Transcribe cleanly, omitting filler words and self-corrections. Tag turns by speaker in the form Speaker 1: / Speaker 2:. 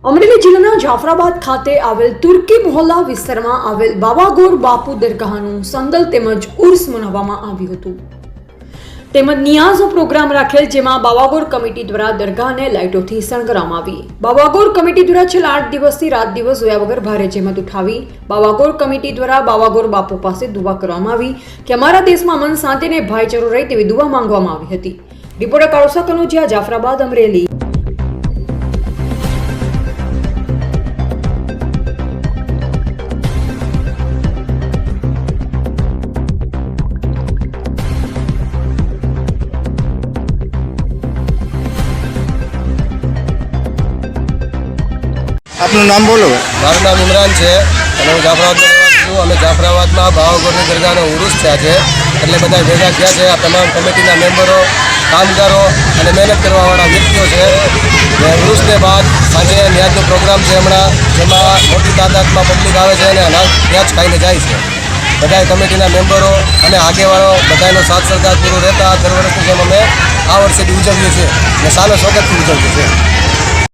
Speaker 1: અમરેલી જિલ્લાના જાફરાબાદ ખાતે આવેલ તુર્કી મોહલ્લા વિસ્તારમાં આવેલ બાવાગોર બાપુ દરગાહનું સંદલ તેમજ ઉર્સ મનાવવામાં આવ્યું હતું તેમજ નિયાઝનો પ્રોગ્રામ રાખેલ, જેમાં બાવાગોર કમિટી દ્વારા દરગાહને લાઇટોથી શણગારવામાં આવી। બાવાગોર કમિટી દ્વારા છેલ્લા 8 દિવસથી રાત દિવસ જોયા વગર ભારે જહેમત ઉઠાવી બાવાગોર કમિટી દ્વારા બાવાગોર બાપુ પાસે દુઆ કરવામાં આવી કે અમારા દેશમાં અમન, શાંતિ અને ભાઈચારો રહે તેવી દુઆ માંગવામાં આવી હતી। રિપોર્ટર કાળુસા કનોજિયા, જાફરાબાદ, અમરેલી।
Speaker 2: આપનું નામ બોલો।
Speaker 3: મારું નામ ઇમરાન છે અને હું જાફરાબાદનો રહેવાસી છું। અમે જાફરાબાદમાં બાવાગોરની દરગાહનો ઉરુસ થયા છે, એટલે બધા ભેગા થયા છે। આ તમામ કમિટીના મેમ્બરો, કામદારો અને મહેનત કરવાવાળા વ્યક્તિઓ છે। ઉરુસને બાદ સાંજે ન્યાજનો પ્રોગ્રામ છે હમણાં, જેમાં મોટી તાદાદમાં પબ્લિક આવે છે અને ન્યાજ ખાઈને જાય છે। બધા કમિટીના મેમ્બરો અને આગેવાનો બધાનો સાથ સરકાર પૂરો રહેતા દર વર્ષની જેમ અમે આ વર્ષે ઉજવીએ છીએ અને સાલો સ્વાગતથી ઉજવીએ છીએ।